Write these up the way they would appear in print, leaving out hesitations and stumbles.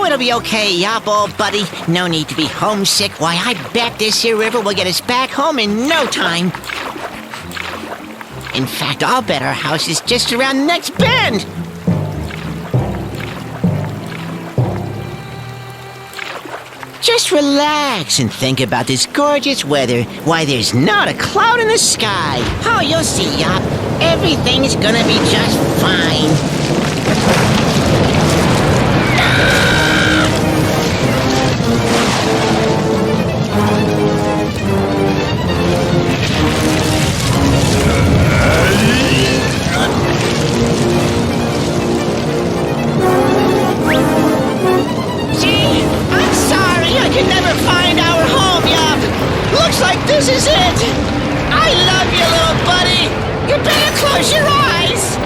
It'll be okay, yawp, old buddy. No need to be homesick. Why, I bet this here river will get us back home in no time. In fact, I'll bet our house is just around the next bend. Just relax and think about this gorgeous weather. Why, there's not a cloud in the sky. Oh, you'll see, yawp. Everything's gonna be just fine. This is it! I love you, little buddy! You better close your eyes!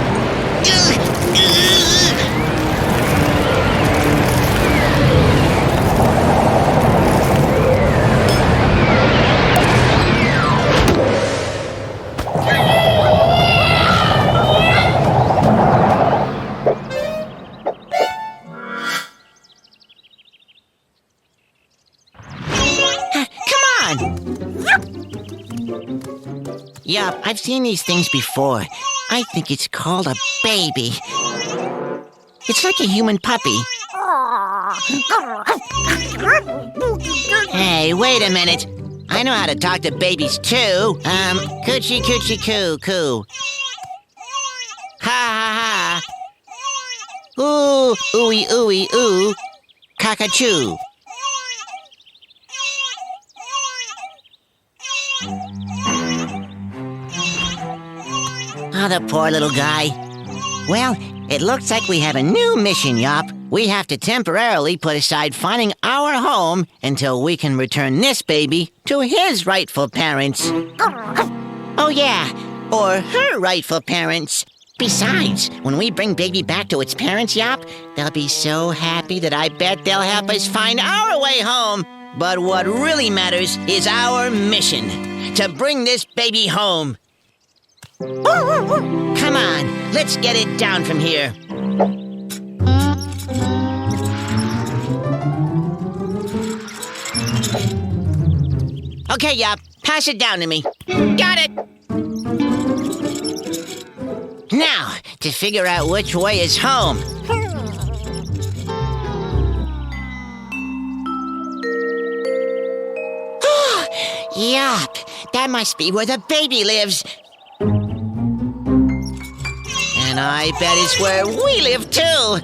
Yup, I've seen these things before. I think it's called a baby. It's like a human puppy. Hey, wait a minute. I know how to talk to babies too. Coochie coochie coo coo. Ha ha ha. Ooh, ooey ooey ooh. Cockachoo. Oh, the poor little guy. Well, it looks like we have a new mission, yawp. We have to temporarily put aside finding our home until we can return this baby to his rightful parents. Oh, yeah, or her rightful parents. Besides, when we bring baby back to its parents, yawp, they'll be so happy that I bet they'll help us find our way home. But what really matters is our mission, to bring this baby home. Come on, let's get it down from here. Okay, yawp, pass it down to me. Got it! Now, to figure out which way is home. Yup, that must be where the baby lives. And I bet it's where we live, too.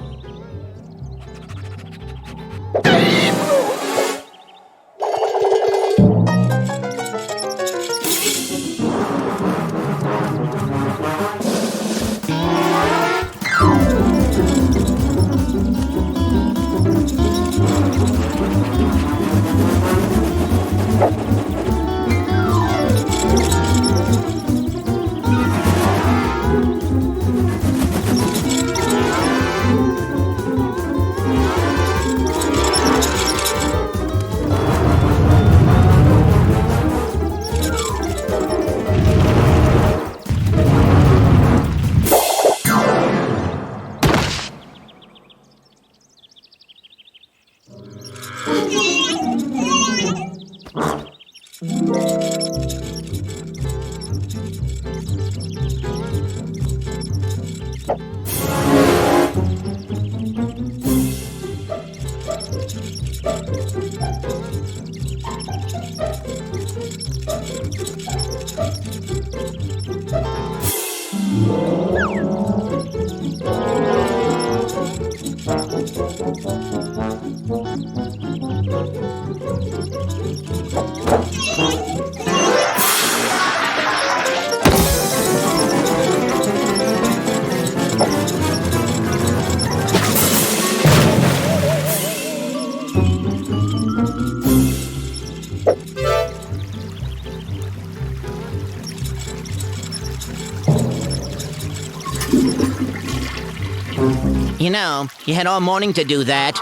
You know, you had all morning to do that.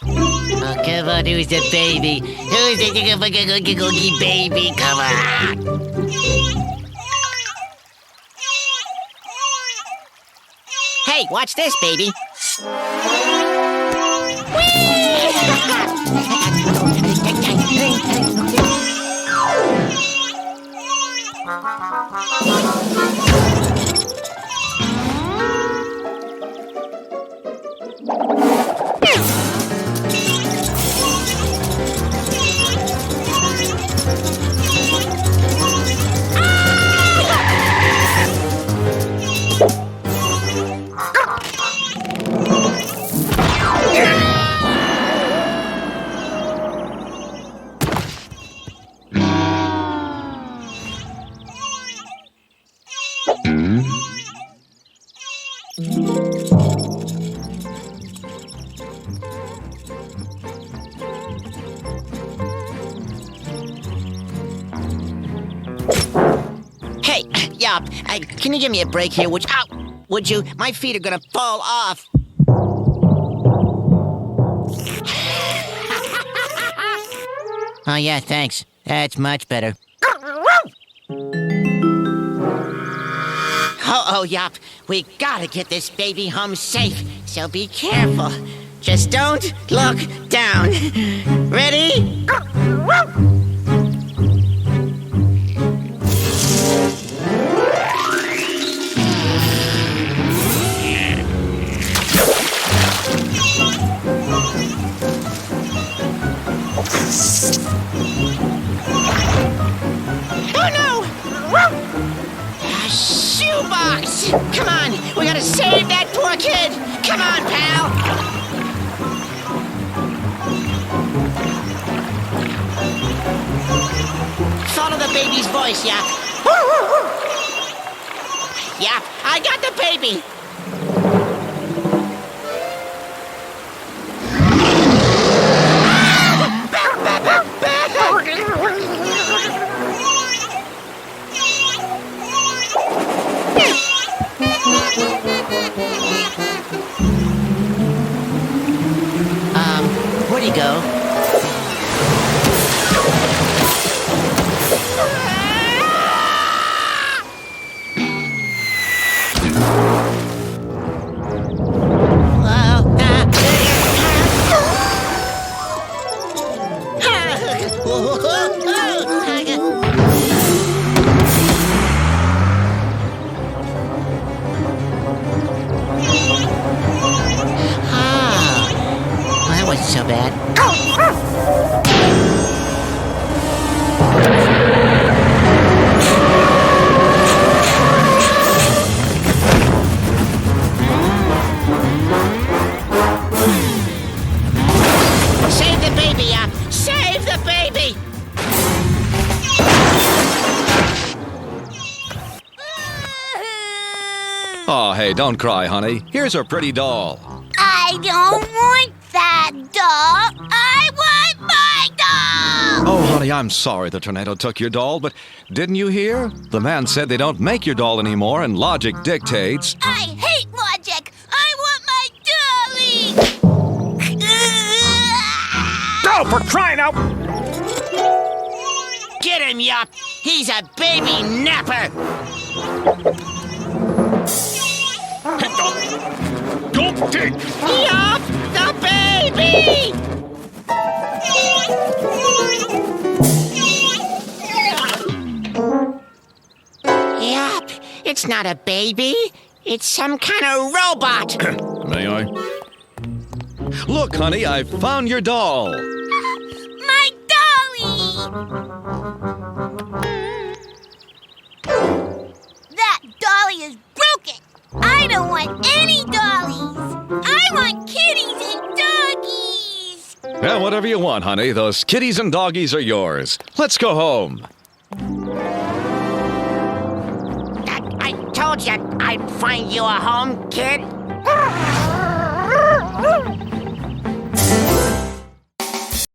Oh, come on, who's the baby? Who's the giggle baby? Come on! Hey, watch this, baby. Hey, Yawp, can you give me a break here, would you? My feet are gonna fall off. Oh, yeah, thanks. That's much better. Oh, Yawp, we gotta get this baby home safe, so be careful. Just don't look down. Ready? Oh, no! A shoebox! Come on, we gotta save that poor kid! Come on, pal! Follow the baby's voice, Yawp. Yawp, I got the baby! Where'd he go? Wasn't so bad. Save the baby, Yawp! Save the baby! Oh, hey, don't cry, honey. Here's our pretty doll. I don't want that doll. I want my doll! Oh, honey, I'm sorry the tornado took your doll, but didn't you hear? The man said they don't make your doll anymore, and logic dictates. I hate logic. I want my dolly! Go for crying out! Get him, Yawp! He's a baby napper! Don't dig! Yawp! The baby! Yawp! It's not a baby. It's some kind of robot. May I? Look, honey, I found your doll. My dolly! That dolly is broken. I don't want any dollies. I want kitties and doggies. Yeah, whatever you want, honey. Those kitties and doggies are yours. Let's go home. I told you I'd find you a home, kid.